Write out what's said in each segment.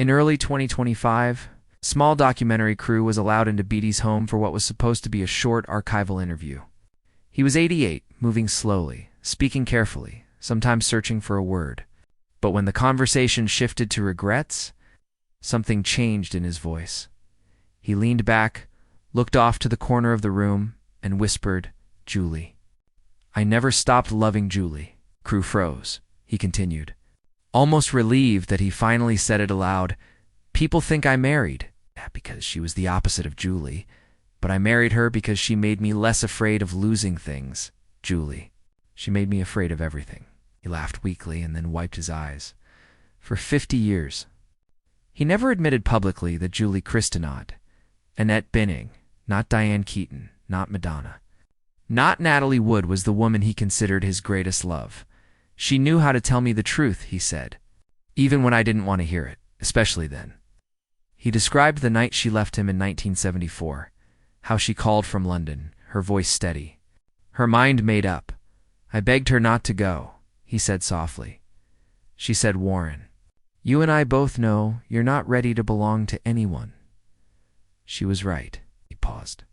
In early 2025, a small documentary crew was allowed into Beatty's home for what was supposed to be a short archival interview. He was 88, moving slowly, speaking carefully, sometimes searching for a word. But when the conversation shifted to regrets, something changed in his voice. He leaned back, looked off to the corner of the room, and whispered, "Julie." "I never stopped loving Julie." Crew froze. He continued, almost relieved that he finally said it aloud. "People think I married, because she was the opposite of Julie, but I married her because she made me less afraid of losing things. Julie. She made me afraid of everything." He laughed weakly and then wiped his eyes. "For 50 years. He never admitted publicly that Julie Christinot, Annette Bening, not Diane Keaton, not Madonna, not Natalie Wood was the woman he considered his greatest love. She knew how to tell me the truth, he said, even when I didn't want to hear it, especially then. He described the night she left him in 1974, how she called from London, her voice steady, her mind made up. "I begged her not to go," he said softly. She said, "Warren, you and I both know you're not ready to belong to anyone." She was right. He paused.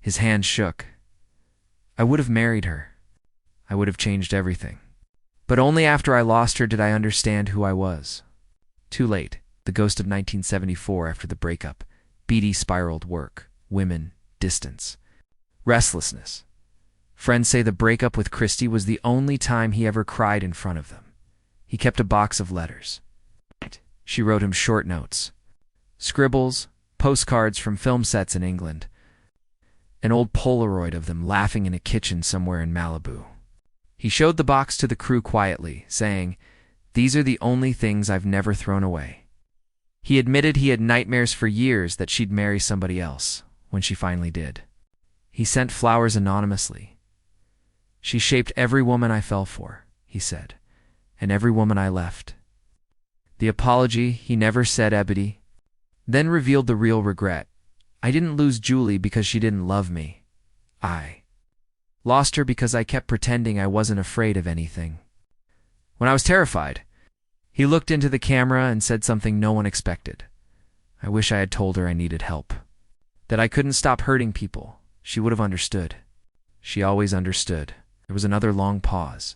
His hand shook. "I would have married her. I would have changed everything. But only after I lost her did I understand who I was." Too late. The ghost of 1974 after the breakup. Beatty spiraled: work, women, distance, restlessness. Friends say the breakup with Christy was the only time he ever cried in front of them. He kept a box of letters. She wrote him short notes, scribbles, postcards from film sets in England, an old Polaroid of them laughing in a kitchen somewhere in Malibu. He showed the box to the crew quietly, saying, "These are the only things I've never thrown away." He admitted he had nightmares for years that she'd marry somebody else, when she finally did. He sent flowers anonymously. "She shaped every woman I fell for," he said, "and every woman I left." The apology he never said, Beatty, then revealed the real regret. "I didn't lose Julie because she didn't love me. I lost her because I kept pretending I wasn't afraid of anything. When I was terrified." He looked into the camera and said something no one expected. "I wish I had told her I needed help. That I couldn't stop hurting people. She would have understood." She always understood. There was another long pause.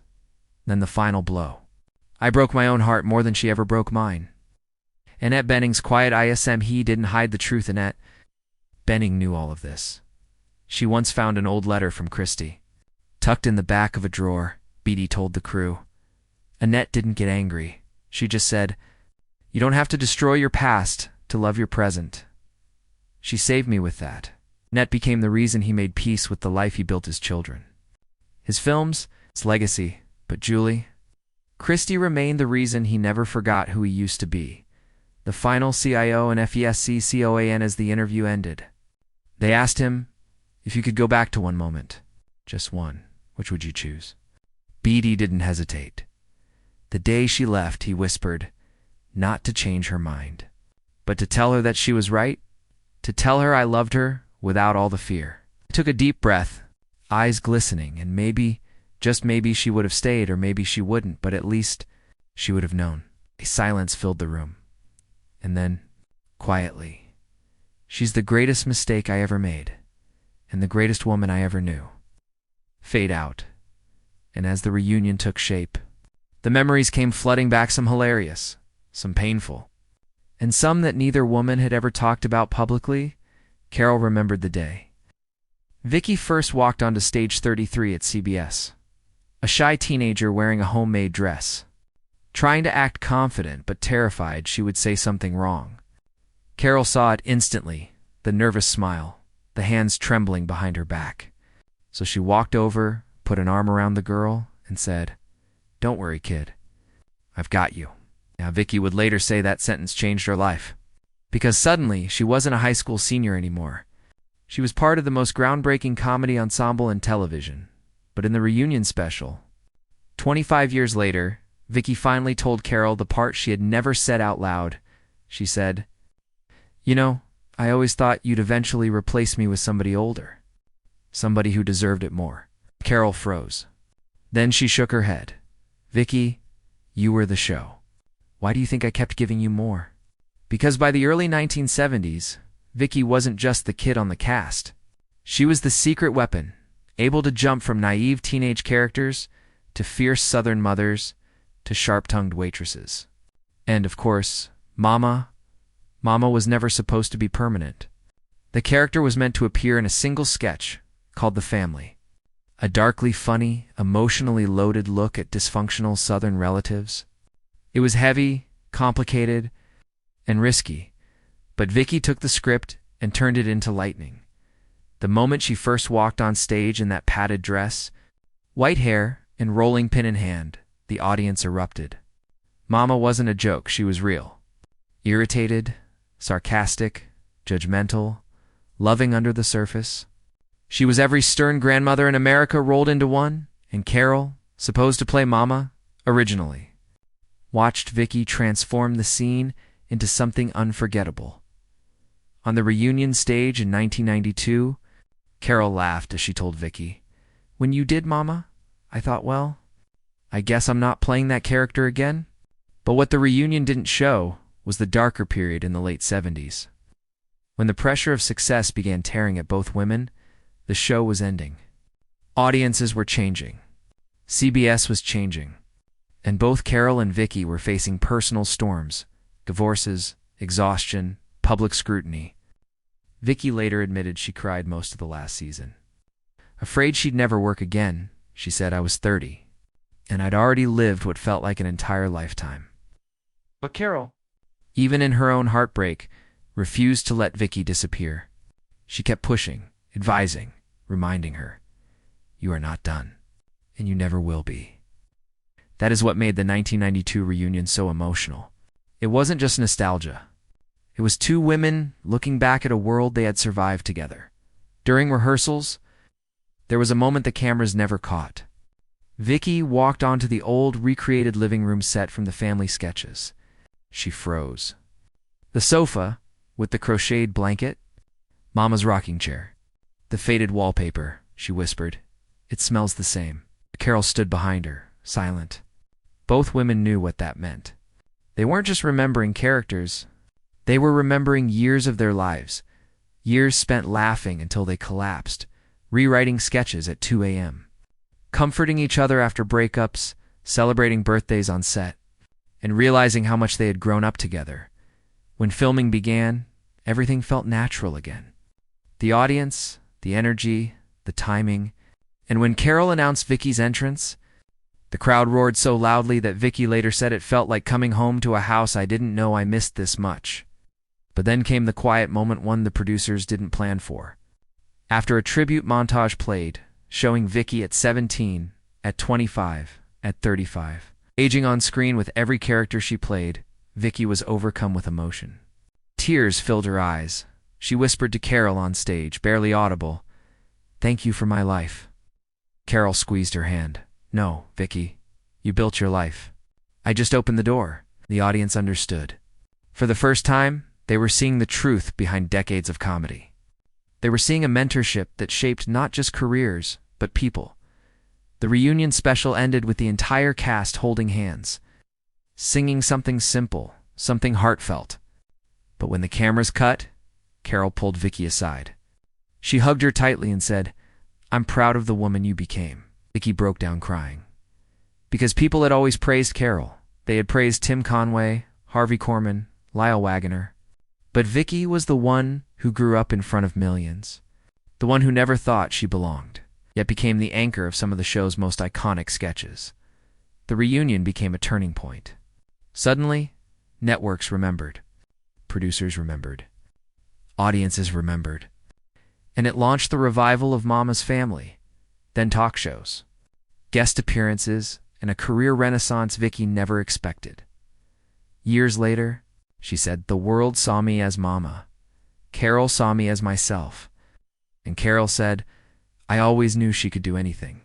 Then the final blow. "I broke my own heart more than she ever broke mine." Annette Bening's quiet ISM. He didn't hide the truth. Annette Bening knew all of this. She once found an old letter from Christy, tucked in the back of a drawer, Beatty told the crew. Annette didn't get angry. She just said, "You don't have to destroy your past to love your present." She saved me with that. Annette became the reason he made peace with the life he built his children. His films, his legacy, but Julie? Christy remained the reason he never forgot who he used to be. The final CIO and FESCCOAN as the interview ended. They asked him, "If you could go back to one moment, just one, which would you choose?" Beatty didn't hesitate. "The day she left," he whispered, "not to change her mind, but to tell her that she was right, to tell her I loved her without all the fear." He took a deep breath, eyes glistening, and maybe, just maybe, she would have stayed, or maybe she wouldn't, but at least she would have known. A silence filled the room. And then, quietly, "She's the greatest mistake I ever made, and the greatest woman I ever knew." Fade out. And as the reunion took shape, the memories came flooding back, some hilarious, some painful, and some that neither woman had ever talked about publicly. Carol remembered the day Vicky first walked onto stage 33 at CBS, a shy teenager wearing a homemade dress, trying to act confident but terrified she would say something wrong. Carol saw it instantly, the nervous smile, the hands trembling behind her back. So she walked over, put an arm around the girl, and said, "Don't worry, kid. I've got you." Now, Vicky would later say that sentence changed her life, because suddenly she wasn't a high school senior anymore. She was part of the most groundbreaking comedy ensemble in television. But in the reunion special, 25 years later, Vicky finally told Carol the part she had never said out loud. She said, "You know, I always thought you'd eventually replace me with somebody older, somebody who deserved it more." Carol froze. Then she shook her head. "Vicky, you were the show. Why do you think I kept giving you more?" Because by the early 1970s, Vicky wasn't just the kid on the cast. She was the secret weapon, able to jump from naive teenage characters to fierce Southern mothers to sharp-tongued waitresses. And, of course, Mama. Mama was never supposed to be permanent. The character was meant to appear in a single sketch called The Family, a darkly funny, emotionally loaded look at dysfunctional Southern relatives. It was heavy, complicated, and risky, but Vicky took the script and turned it into lightning. The moment she first walked on stage in that padded dress, white hair and rolling pin in hand, the audience erupted. Mama wasn't a joke, she was real. Irritated, sarcastic, judgmental, loving under the surface. She was every stern grandmother in America rolled into one, and Carol, supposed to play Mama, originally, watched Vicky transform the scene into something unforgettable. On the reunion stage in 1992, Carol laughed as she told Vicky, "When you did Mama, I thought, well, I guess I'm not playing that character again." But what the reunion didn't show was the darker period in the late 70s. When the pressure of success began tearing at both women, the show was ending. Audiences were changing. CBS was changing. And both Carol and Vicky were facing personal storms, divorces, exhaustion, public scrutiny. Vicky later admitted she cried most of the last season. Afraid she'd never work again, she said, "I was 30, and I'd already lived what felt like an entire lifetime." But Carol, even in her own heartbreak, refused to let Vicky disappear. She kept pushing, advising, reminding her, "You are not done, and you never will be." That is what made the 1992 reunion so emotional. It wasn't just nostalgia. It was two women looking back at a world they had survived together. During rehearsals, there was a moment the cameras never caught. Vicky walked onto the old, recreated living room set from the family sketches. She froze. The sofa, with the crocheted blanket, Mama's rocking chair, the faded wallpaper, she whispered. "It smells the same." Carol stood behind her, silent. Both women knew what that meant. They weren't just remembering characters. They were remembering years of their lives, years spent laughing until they collapsed, rewriting sketches at 2 a.m., comforting each other after breakups, celebrating birthdays on set, and realizing how much they had grown up together. When filming began, everything felt natural again. The audience, the energy, the timing, and when Carol announced Vicky's entrance, the crowd roared so loudly that Vicky later said it felt like coming home to a house I didn't know I missed this much. But then came the quiet moment, one the producers didn't plan for. After a tribute montage played, showing Vicky at 17, at 25, at 35, aging on screen with every character she played, Vicky was overcome with emotion. Tears filled her eyes. She whispered to Carol on stage, barely audible, "Thank you for my life." Carol squeezed her hand. "No, Vicky, you built your life. I just opened the door." The audience understood. For the first time, they were seeing the truth behind decades of comedy. They were seeing a mentorship that shaped not just careers, but people. The reunion special ended with the entire cast holding hands, singing something simple, something heartfelt. But when the cameras cut, Carol pulled Vicky aside. She hugged her tightly and said, "I'm proud of the woman you became." Vicky broke down crying. Because people had always praised Carol. They had praised Tim Conway, Harvey Korman, Lyle Waggoner. But Vicky was the one who grew up in front of millions. The one who never thought she belonged, yet became the anchor of some of the show's most iconic sketches. The reunion became a turning point. Suddenly, networks remembered. Producers remembered. Audiences remembered. And it launched the revival of Mama's Family, then talk shows, guest appearances, and a career renaissance Vicky never expected. Years later, she said, "The world saw me as Mama. Carol saw me as myself." And Carol said, "I always knew she could do anything.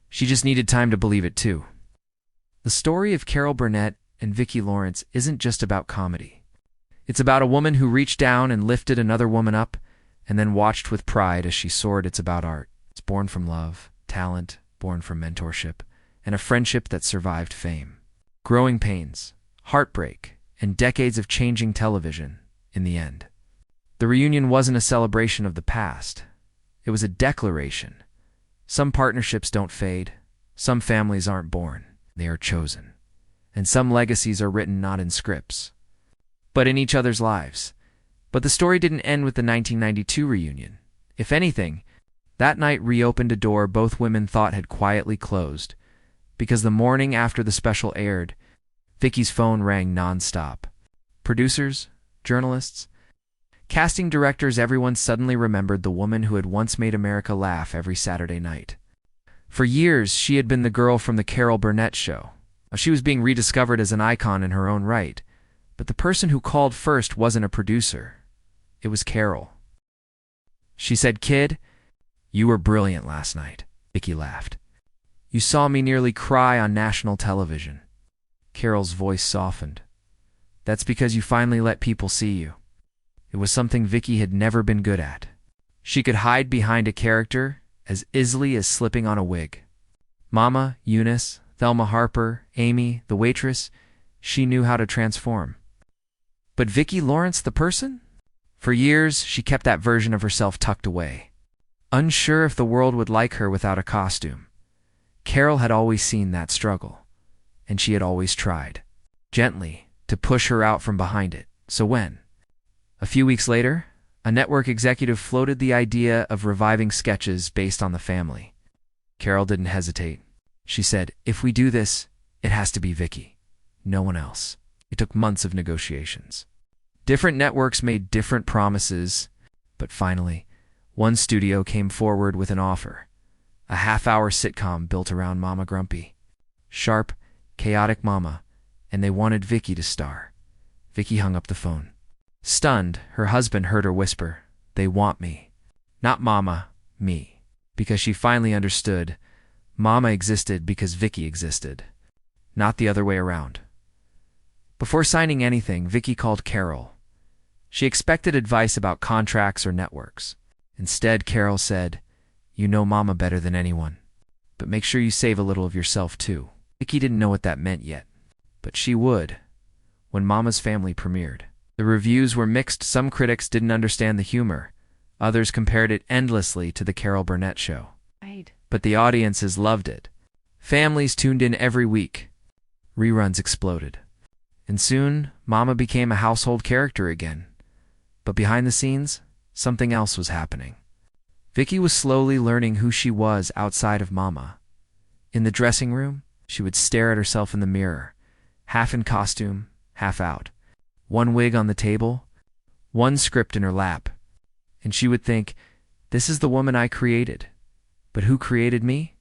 She just needed time to believe it too." The story of Carol Burnett and Vicki Lawrence isn't just about comedy. It's about a woman who reached down and lifted another woman up and then watched with pride as she soared. It's about art. It's born from love, talent, born from mentorship, and a friendship that survived fame. Growing pains, heartbreak, and decades of changing television in the end. The reunion wasn't a celebration of the past. It was a declaration. Some partnerships don't fade. Some families aren't born. They are chosen. And some legacies are written not in scripts, but in each other's lives. But the story didn't end with the 1992 reunion. If anything, that night reopened a door both women thought had quietly closed, because the morning after the special aired, Vicky's phone rang nonstop. Producers, journalists, casting directors, everyone suddenly remembered the woman who had once made America laugh every Saturday night. For years, she had been the girl from the Carol Burnett show. She was being rediscovered as an icon in her own right, but the person who called first wasn't a producer. It was Carol. She said, "Kid, you were brilliant last night." Vicky laughed. "You saw me nearly cry on national television." Carol's voice softened. "That's because you finally let people see you." It was something Vicky had never been good at. She could hide behind a character as easily as slipping on a wig. Mama, Eunice, Thelma Harper, Amy, the waitress, she knew how to transform. But Vicki Lawrence, the person? For years, she kept that version of herself tucked away, unsure if the world would like her without a costume. Carol had always seen that struggle, and she had always tried, gently, to push her out from behind it. So when, a few weeks later, a network executive floated the idea of reviving sketches based on the family, Carol didn't hesitate. She said, "If we do this, it has to be Vicki. No one else." It took months of negotiations. Different networks made different promises, but finally, one studio came forward with an offer. A half-hour sitcom built around Mama Grumpy. Sharp, chaotic Mama, and they wanted Vicki to star. Vicki hung up the phone. Stunned, her husband heard her whisper, "They want me. Not Mama, me." Because she finally understood, Mama existed because Vicki existed, not the other way around. Before signing anything, Vicki called Carol. She expected advice about contracts or networks. Instead, Carol said, "You know Mama better than anyone, but make sure you save a little of yourself too." Vicki didn't know what that meant yet, but she would when Mama's Family premiered. The reviews were mixed. Some critics didn't understand the humor. Others compared it endlessly to the Carol Burnett show. But the audiences loved it. Families tuned in every week. Reruns exploded. And soon, Mama became a household character again. But behind the scenes, something else was happening. Vicki was slowly learning who she was outside of Mama. In the dressing room, she would stare at herself in the mirror, half in costume, half out. One wig on the table, one script in her lap. And she would think, "This is the woman I created. But who created me?"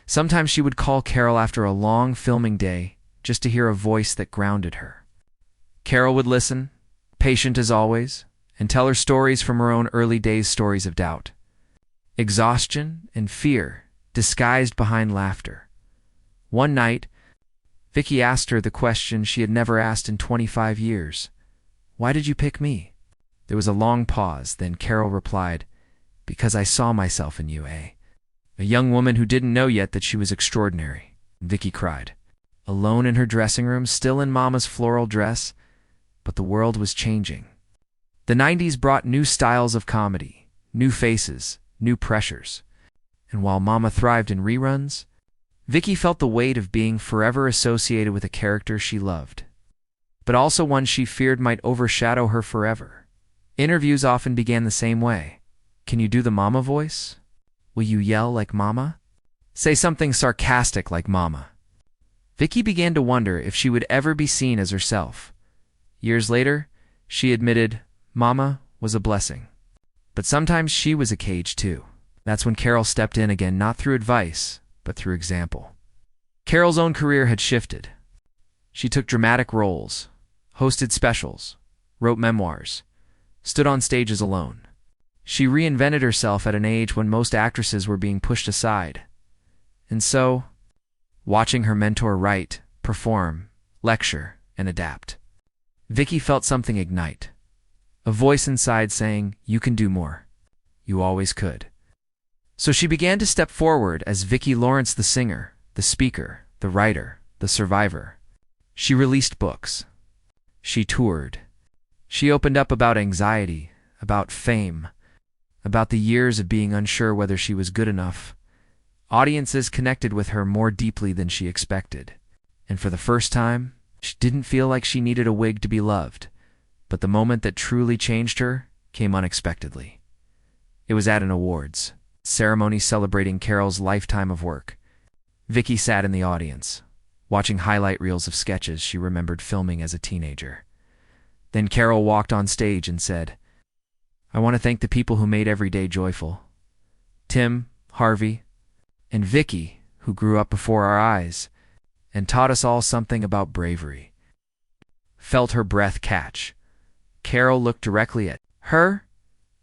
Sometimes she would call Carol after a long filming day just to hear a voice that grounded her. Carol would listen, patient as always, and tell her stories from her own early days, stories of doubt, exhaustion, and fear disguised behind laughter. One night, Vicki asked her the question she had never asked in 25 years. "Why did you pick me?" There was a long pause, then Carol replied, "Because I saw myself in you, eh?" A young woman who didn't know yet that she was extraordinary. Vicki cried. Alone in her dressing room, still in Mama's floral dress, but the world was changing. The 90s brought new styles of comedy, new faces, new pressures. And while Mama thrived in reruns, Vicki felt the weight of being forever associated with a character she loved, but also one she feared might overshadow her forever. Interviews often began the same way. "Can you do the Mama voice? Will you yell like Mama? Say something sarcastic like Mama." Vicki began to wonder if she would ever be seen as herself. Years later, she admitted Mama was a blessing. But sometimes she was a cage too. That's when Carol stepped in again, not through advice, but through example. Carol's own career had shifted. She took dramatic roles, hosted specials, wrote memoirs, stood on stages alone. She reinvented herself at an age when most actresses were being pushed aside. And so, watching her mentor write, perform, lecture, and adapt, Vicki felt something ignite. A voice inside saying, "You can do more. You always could." So she began to step forward as Vicki Lawrence, the singer, the speaker, the writer, the survivor. She released books, She toured. She opened up about anxiety, about fame, about the years of being unsure whether she was good enough. Audiences connected with her more deeply than she expected. And for the first time, she didn't feel like she needed a wig to be loved. But the moment that truly changed her came unexpectedly. It was at an awards ceremony celebrating Carol's lifetime of work. Vicky sat in the audience, watching highlight reels of sketches she remembered filming as a teenager. Then Carol walked on stage and said, "I want to thank the people who made every day joyful. Tim, Harvey, and Vicky, who grew up before our eyes and taught us all something about bravery." Felt her breath catch. Carol looked directly at her.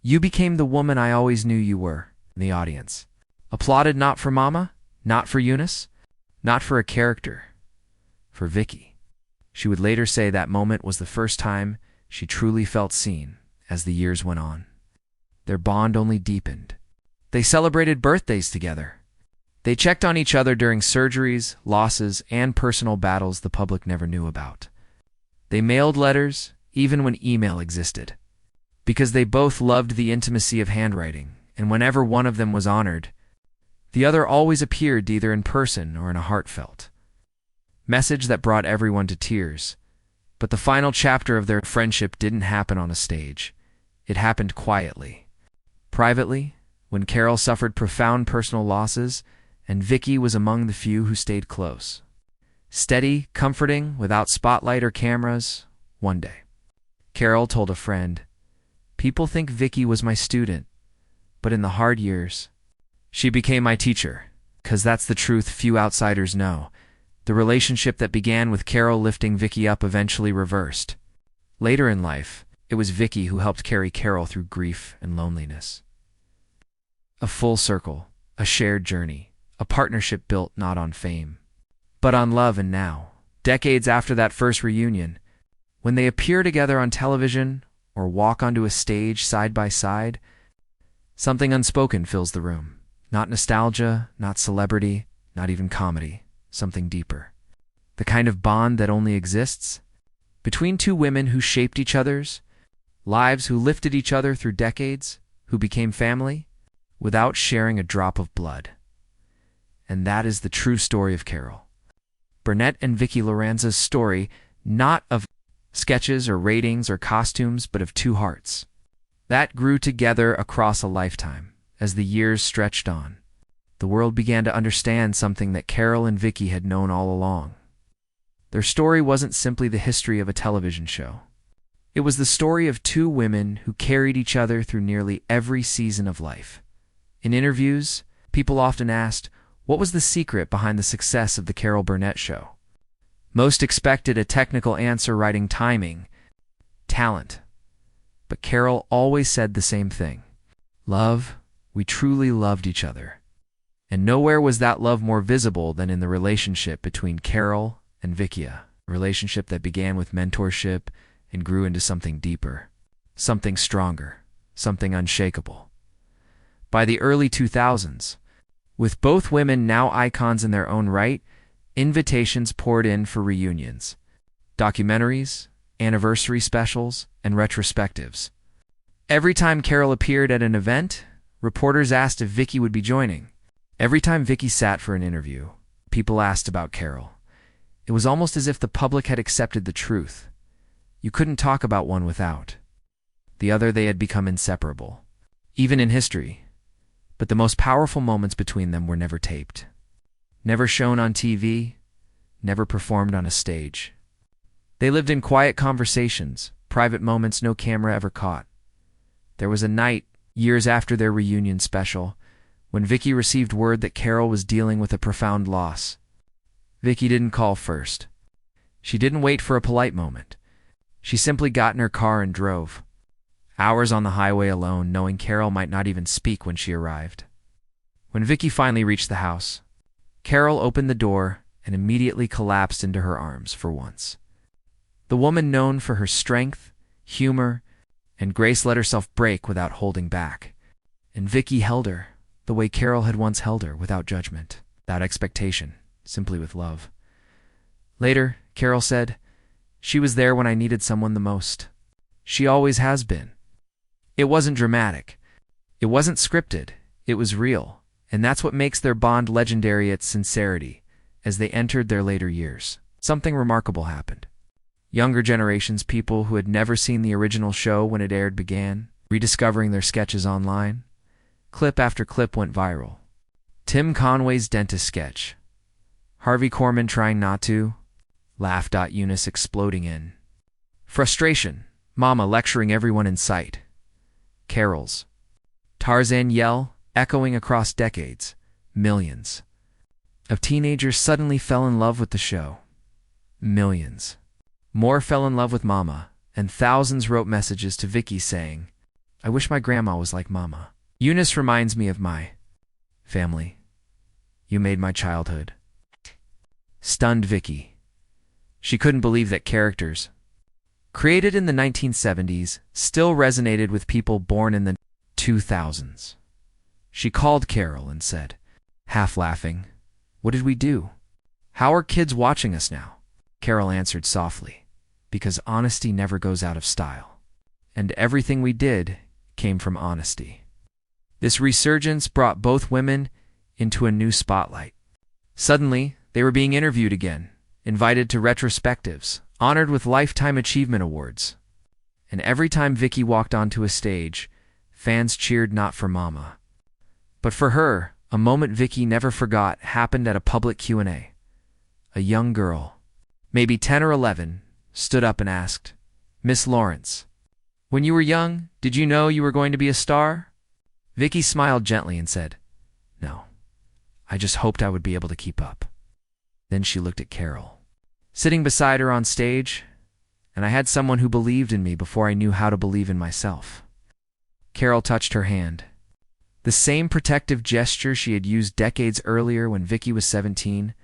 "You became the woman I always knew you were." In the audience applauded, not for Mama, not for Eunice, not for a character, for Vicky. She would later say that moment was the first time she truly felt seen. As the years went on, their bond only deepened. They celebrated birthdays together. They checked on each other during surgeries, losses, and personal battles the public never knew about. They mailed letters, even when email existed, because they both loved the intimacy of handwriting, and whenever one of them was honored, the other always appeared either in person or in a heartfelt message that brought everyone to tears. But the final chapter of their friendship didn't happen on a stage. It happened quietly, privately, when Carol suffered profound personal losses, and Vicky was among the few who stayed close. Steady, comforting, without spotlight or cameras. One day, Carol told a friend, "People think Vicky was my student, but in the hard years, she became my teacher, 'cause that's the truth few outsiders know." The relationship that began with Carol lifting Vicky up eventually reversed. Later in life, it was Vicky who helped carry Carol through grief and loneliness. A full circle, a shared journey, a partnership built not on fame, but on love. And now, decades after that first reunion, when they appear together on television or walk onto a stage side by side, something unspoken fills the room. Not nostalgia, not celebrity, not even comedy. Something deeper. The kind of bond that only exists between two women who shaped each other's lives, who lifted each other through decades, who became family without sharing a drop of blood. And that is the true story of Carol Burnett and Vicki Lorenza's story, not of sketches or ratings or costumes, but of two hearts that grew together across a lifetime. As the years stretched on, the world began to understand something that Carol and Vicky had known all along. Their story wasn't simply the history of a television show. It was the story of two women who carried each other through nearly every season of life. In interviews, people often asked, what was the secret behind the success of the Carol Burnett show? Most expected a technical answer, writing, timing, talent. But Carol always said the same thing. Love. We truly loved each other. And nowhere was that love more visible than in the relationship between Carol and Vicky, a relationship that began with mentorship and grew into something deeper, something stronger, something unshakable. By the early 2000s, with both women now icons in their own right, invitations poured in for reunions, documentaries, anniversary specials, and retrospectives. Every time Carol appeared at an event, reporters asked if Vicky would be joining. Every time Vicky sat for an interview, people asked about Carol. It was almost as if the public had accepted the truth. You couldn't talk about one without the other. They had become inseparable, even in history. But the most powerful moments between them were never taped, never shown on TV, never performed on a stage. They lived in quiet conversations, private moments no camera ever caught. There was a night, years after their reunion special, when Vicky received word that Carol was dealing with a profound loss. Vicky didn't call first. She didn't wait for a polite moment. She simply got in her car and drove. Hours on the highway alone, knowing Carol might not even speak when she arrived. When Vicky finally reached the house, Carol opened the door and immediately collapsed into her arms for once. The woman known for her strength, humor, and grace let herself break without holding back. And Vicky held her the way Carol had once held her, without judgment, without expectation, simply with love. Later, Carol said, She was there when I needed someone the most. She always has been. It wasn't dramatic. It wasn't scripted. It was real. And that's what makes their bond legendary, its sincerity. As they entered their later years, something remarkable happened. Younger generations, people who had never seen the original show when it aired, began rediscovering their sketches online. Clip after clip went viral. Tim Conway's dentist sketch. Harvey Korman trying not to. Laugh. Eunice exploding in frustration. Mama lecturing everyone in sight. Carols. Tarzan yell, echoing across decades. Millions of teenagers suddenly fell in love with the show. Millions more fell in love with Mama, and thousands wrote messages to Vicky saying, "I wish my grandma was like Mama. Eunice reminds me of my family. You made my childhood." Stunned Vicky. She couldn't believe that characters created in the 1970s still resonated with people born in the 2000s. She called Carol and said, half laughing, "What did we do? How are kids watching us now?" Carol answered softly, "Because honesty never goes out of style. And everything we did came from honesty." This resurgence brought both women into a new spotlight. Suddenly, they were being interviewed again, invited to retrospectives, honored with Lifetime Achievement Awards. And every time Vicky walked onto a stage, fans cheered not for Mama, but for her. A moment Vicky never forgot happened at a public Q&A. A young girl, maybe 10 or 11, stood up and asked, "Miss Lawrence, when you were young, did you know you were going to be a star?" Vicky smiled gently and said, "No, I just hoped I would be able to keep up." Then she looked at Carol, sitting beside her on stage, and I had someone who believed in me before I knew how to believe in myself. Carol touched her hand. The same protective gesture she had used decades earlier when Vicky was 17